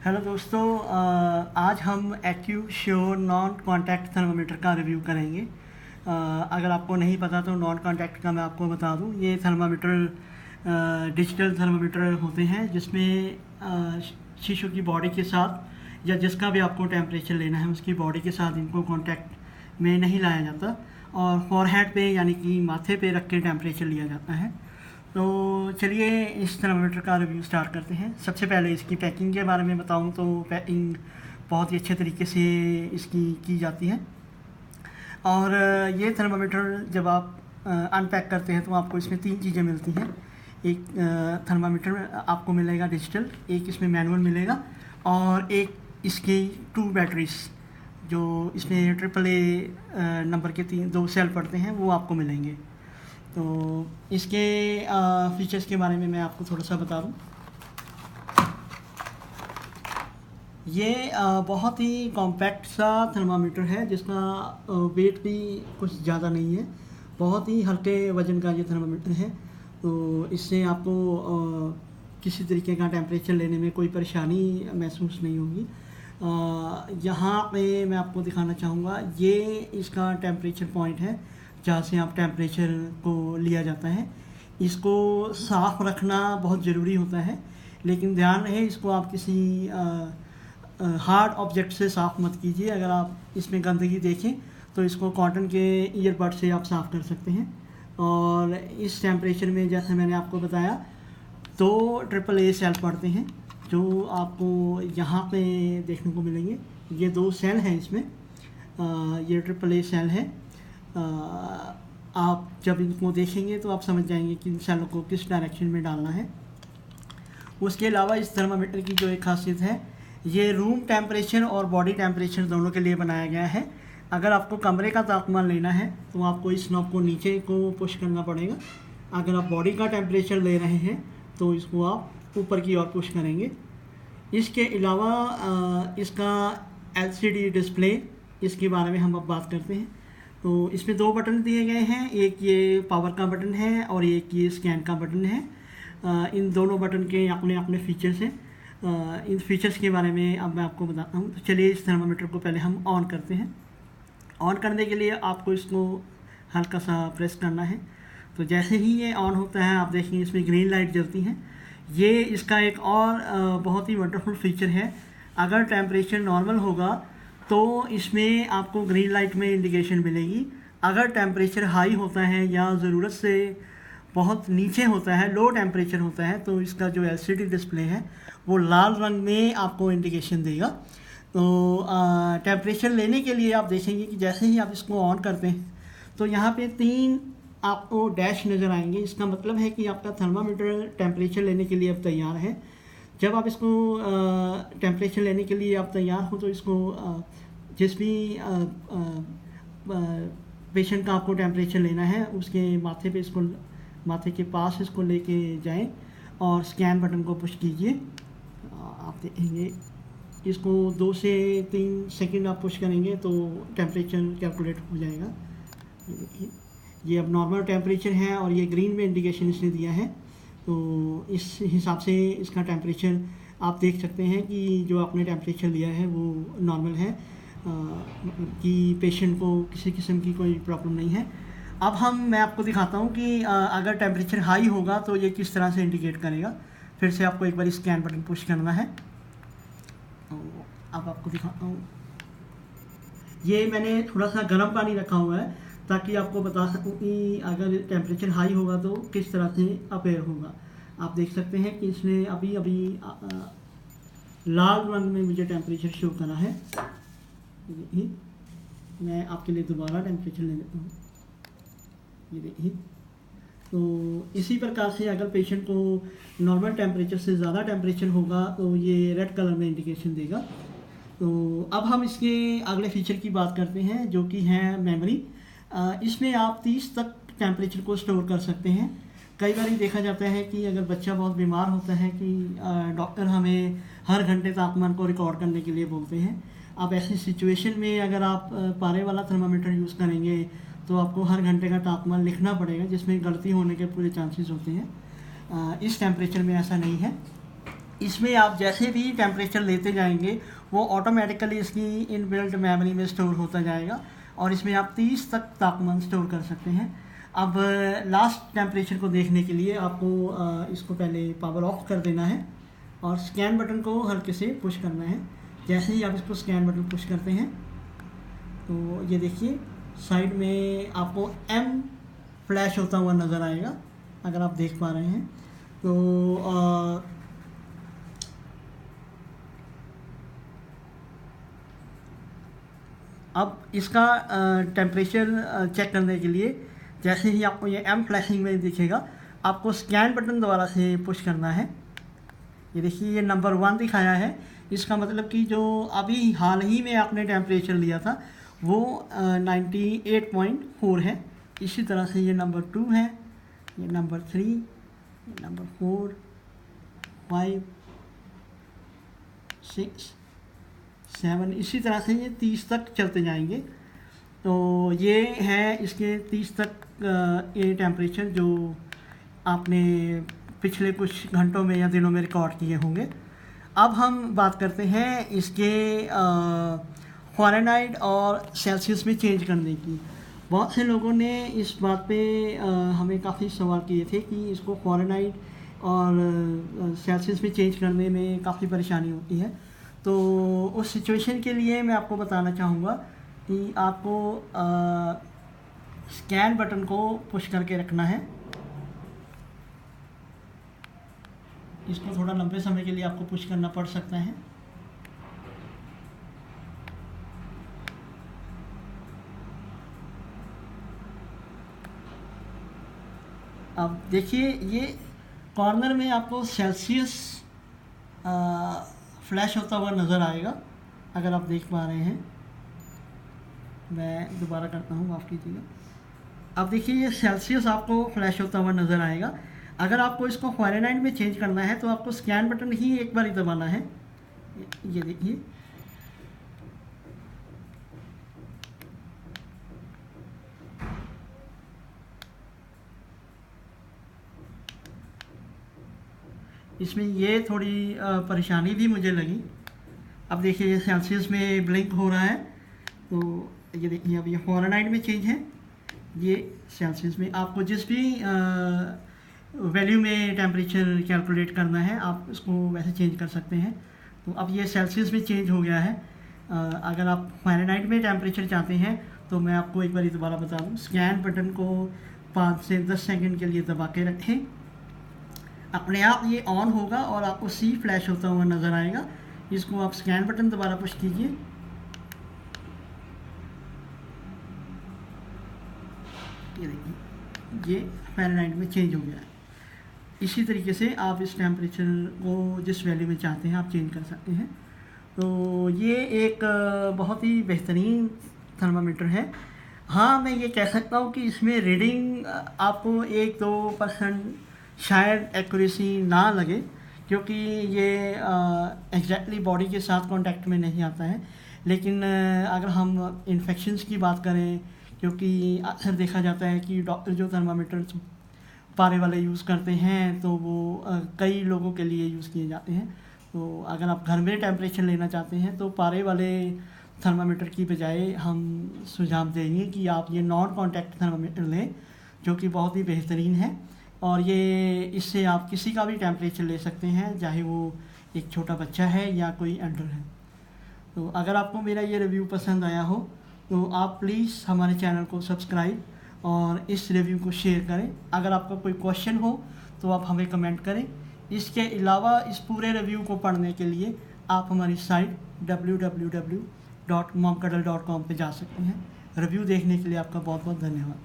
Hello दोस्तों, आज हम एक्यूश्योर नॉन कॉन्टैक्ट थर्मामीटर का रिव्यू करेंगे। अगर आपको नहीं पता तो नॉन कॉन्टैक्ट का मैं आपको बता दूं। ये थर्मामीटर डिजिटल थर्मामीटर होते हैं जिसमें शिशु की बॉडी के साथ या जिसका भी आपको टेम्परेचर लेना है उसकी बॉडी के साथ इनको कॉन्टैक्ट में नहीं लाया जाता और फॉरहेड पे यानी कि माथे पे रख के टेम्परेचर लिया जाता है। तो चलिए इस थर्मामीटर का रिव्यू स्टार्ट करते हैं। सबसे पहले इसकी पैकिंग के बारे में बताऊं तो पैकिंग बहुत ही अच्छे तरीके से इसकी की जाती है। और ये थर्मामीटर जब आप अनपैक करते हैं तो आपको इसमें 3 चीज़ें मिलती हैं। एक थर्मामीटर आपको मिलेगा डिजिटल, एक इसमें मैनुअल मिलेगा और एक इसकी 2 बैटरीज जो इसमें AAA नंबर के 2 सेल पड़ते हैं वो आपको मिलेंगे। तो इसके फीचर्स के बारे में मैं आपको थोड़ा सा बता दूं। ये बहुत ही कॉम्पैक्ट सा थर्मामीटर है जिसका वेट भी कुछ ज़्यादा नहीं है। बहुत ही हल्के वज़न का ये थर्मामीटर है। तो इससे आपको किसी तरीके का टेम्परेचर लेने में कोई परेशानी महसूस नहीं होगी। यहाँ पे मैं आपको दिखाना चाहूँगा, ये इसका टेम्परेचर पॉइंट है जहाँ से आप टेम्परेचर को लिया जाता है। इसको साफ़ रखना बहुत ज़रूरी होता है, लेकिन ध्यान रहे इसको आप किसी हार्ड ऑब्जेक्ट से साफ़ मत कीजिए। अगर आप इसमें गंदगी देखें तो इसको कॉटन के ईयरबड से आप साफ़ कर सकते हैं। और इस टेम्परेचर में जैसे मैंने आपको बताया 2 AAA सेल पड़ते हैं जो आपको यहाँ पे देखने को मिलेंगे। ये 2 सेल हैं इसमें, ये AAA सेल है। आप जब इनको देखेंगे तो आप समझ जाएंगे कि इन सेलों को किस डायरेक्शन में डालना है। उसके अलावा इस थर्मामीटर की जो एक खासियत है, ये रूम टेम्परेचर और बॉडी टेम्परेचर दोनों के लिए बनाया गया है। अगर आपको कमरे का तापमान लेना है तो आपको इस नॉब को नीचे को पुश करना पड़ेगा। अगर आप बॉडी का टेम्परेचर ले रहे हैं तो इसको आप ऊपर की ओर पुश करेंगे। इसके अलावा इसका LCD डिस्प्ले, इसके बारे में हम अब बात करते हैं। तो इसमें 2 बटन दिए गए हैं, एक ये पावर का बटन है और एक ये स्कैन का बटन है। इन दोनों बटन के अपने अपने फीचर्स हैं। इन फीचर्स के बारे में अब मैं आपको बताता हूँ। तो चलिए इस थर्मामीटर को पहले हम ऑन करते हैं। ऑन करने के लिए आपको इसको हल्का सा प्रेस करना है। तो जैसे ही ये ऑन होता है आप देखेंगे इसमें ग्रीन लाइट जलती है। ये इसका एक और बहुत ही वंडरफुल फीचर है। अगर टेम्परेचर नॉर्मल होगा तो इसमें आपको ग्रीन लाइट में इंडिकेशन मिलेगी। अगर टेम्परेचर हाई होता है या ज़रूरत से बहुत नीचे होता है, लो टेम्परेचर होता है, तो इसका जो LCD डिस्प्ले है वो लाल रंग में आपको इंडिकेशन देगा। तो टेम्परेचर लेने के लिए आप देखेंगे कि जैसे ही आप इसको ऑन करते हैं तो यहाँ पे 3 आपको डैश नज़र आएंगे। इसका मतलब है कि आपका थर्मामीटर टेम्परेचर लेने के लिए अब तैयार है। जब आप इसको टेम्परेचर लेने के लिए आप तैयार हो तो इसको जिस भी पेशेंट का आपको टेम्परेचर लेना है उसके माथे पे इसको, माथे के पास इसको लेके जाएं और स्कैन बटन को पुश कीजिए। आप देखेंगे इसको 2 से 3 सेकंड आप पुश करेंगे तो टेम्परेचर कैलकुलेट हो जाएगा। ये देखिए, ये अब नॉर्मल टेम्परेचर है और ये ग्रीन में इंडिकेशन इसने दिया है। तो इस हिसाब से इसका टेम्परेचर आप देख सकते हैं कि जो आपने टेम्परेचर लिया है वो नॉर्मल है, कि पेशेंट को किसी किस्म की कोई प्रॉब्लम नहीं है। अब मैं आपको दिखाता हूँ कि अगर टेम्परेचर हाई होगा तो ये किस तरह से इंडिकेट करेगा। फिर से आपको एक बार स्कैन बटन पुश करना है। तो अब आपको दिखाता हूँ, ये मैंने थोड़ा सा गर्म पानी रखा हुआ है ताकि आपको बता सकूं कि अगर टेम्परेचर हाई होगा तो किस तरह से अपेयर होगा। आप देख सकते हैं कि इसने अभी अभी लाल रंग में मुझे टेम्परेचर शो करा है। देखिए, मैं आपके लिए दोबारा टेम्परेचर ले लेता हूँ। ये देखिए, तो इसी प्रकार से अगर पेशेंट को नॉर्मल टेम्परेचर से ज़्यादा टेम्परेचर होगा तो ये रेड कलर में इंडिकेशन देगा। तो अब हम इसके अगले फीचर की बात करते हैं जो कि है मेमोरी। इसमें आप 30 तक टेम्परेचर को स्टोर कर सकते हैं। कई बार देखा जाता है कि अगर बच्चा बहुत बीमार होता है कि डॉक्टर हमें हर घंटे तापमान को रिकॉर्ड करने के लिए बोलते हैं। अब ऐसी सिचुएशन में अगर आप पारे वाला थर्मामीटर यूज़ करेंगे तो आपको हर घंटे का तापमान लिखना पड़ेगा, जिसमें गलती होने के पूरे चांसेस होते हैं। इस टेम्परेचर में ऐसा नहीं है। इसमें आप जैसे भी टेम्परेचर लेते जाएंगे वो ऑटोमेटिकली इसकी इनबिल्ट मेमोरी में स्टोर होता जाएगा और इसमें आप 30 तक तापमान स्टोर कर सकते हैं। अब लास्ट टेम्परेचर को देखने के लिए आपको इसको पहले पावर ऑफ कर देना है और स्कैन बटन को हल्के से पुश करना है। जैसे ही आप इसको स्कैन बटन पुश करते हैं तो ये देखिए साइड में आपको M फ्लैश होता हुआ नज़र आएगा, अगर आप देख पा रहे हैं तो अब इसका टेम्परेचर चेक करने के लिए जैसे ही आपको ये M फ्लैशिंग में दिखेगा आपको स्कैन बटन दोबारा से पुश करना है। ये देखिए ये नंबर 1 दिखाया है, इसका मतलब कि जो अभी हाल ही में आपने टेम्परेचर लिया था वो 98.4 है। इसी तरह से ये नंबर 2 है, ये नंबर 3, ये नंबर 4, 5, 6, 7, इसी तरह से ये 30 तक चलते जाएंगे। तो ये है इसके 30 तक ये टेम्परेचर जो आपने पिछले कुछ घंटों में या दिनों में रिकॉर्ड किए होंगे। अब हम बात करते हैं इसके फ़ारेनहाइट और सेल्सियस में चेंज करने की। बहुत से लोगों ने इस बात पे हमें काफ़ी सवाल किए थे कि इसको फ़ारेनहाइट और सेल्सियस में चेंज करने में काफ़ी परेशानी होती है। तो उस सिचुएशन के लिए मैं आपको बताना चाहूँगा कि आपको स्कैन बटन को पुश करके रखना है। इसको थोड़ा लंबे समय के लिए आपको पुश करना पड़ सकता है। अब देखिए ये कॉर्नर में आपको सेल्सियस फ्लैश होता हुआ नज़र आएगा, अगर आप देख पा रहे हैं। मैं दोबारा करता हूँ, माफ़ कीजिएगा। अब देखिए ये सेल्सियस आपको फ्लैश होता हुआ नज़र आएगा। अगर आपको इसको फ़ारेनहाइट में चेंज करना है तो आपको स्कैन बटन ही एक बार ही दबाना है। ये देखिए इसमें ये थोड़ी परेशानी भी मुझे लगी। अब देखिए ये सेल्सियस में ब्लिंक हो रहा है, तो ये देखिए अब ये फ़ारेनहाइट में चेंज है, ये सेल्सियस में। आपको जिस भी वैल्यू में टेम्परेचर कैलकुलेट करना है आप इसको वैसे चेंज कर सकते हैं। तो अब ये सेल्सियस में चेंज हो गया है। अगर आप फ़ारेनहाइट में टेम्परेचर चाहते हैं तो मैं आपको एक बार दोबारा बता दूं, स्कैन बटन को 5 से 10 सेकंड के लिए दबा के रखें, अपने आप ये ऑन होगा और आपको C फ्लैश होता हुआ नज़र आएगा। इसको आप स्कैन बटन दोबारा पुश कीजिए, ये देखिए ये फ़ारेनहाइट में चेंज हो गया है। इसी तरीके से आप इस टेम्परेचर को जिस वैल्यू में चाहते हैं आप चेंज कर सकते हैं। तो ये एक बहुत ही बेहतरीन थर्मामीटर है। हाँ, मैं ये कह सकता हूँ कि इसमें रीडिंग आपको 1-2% शायद एक्यूरेसी ना लगे, क्योंकि ये एग्जैक्टली बॉडी के साथ कांटेक्ट में नहीं आता है। लेकिन अगर हम इन्फेक्शंस की बात करें, क्योंकि अक्सर देखा जाता है कि डॉक्टर जो थर्मामीटर पारे वाले यूज़ करते हैं तो वो कई लोगों के लिए यूज़ किए जाते हैं। तो अगर आप घर में टेम्परेचर लेना चाहते हैं तो पारे वाले थर्मामीटर की बजाय हम सुझाव देंगे कि आप ये नॉन कॉन्टैक्ट थर्मामीटर लें, जो कि बहुत ही बेहतरीन है। और ये इससे आप किसी का भी टेम्परेचर ले सकते हैं, चाहे वो एक छोटा बच्चा है या कोई एल्डर है। तो अगर आपको मेरा ये रिव्यू पसंद आया हो तो आप प्लीज़ हमारे चैनल को सब्सक्राइब और इस रिव्यू को शेयर करें। अगर आपका कोई क्वेश्चन हो तो आप हमें कमेंट करें। इसके अलावा इस पूरे रिव्यू को पढ़ने के लिए आप हमारी साइट www.momcuddle.com पे जा सकते हैं। रिव्यू देखने के लिए आपका बहुत बहुत धन्यवाद।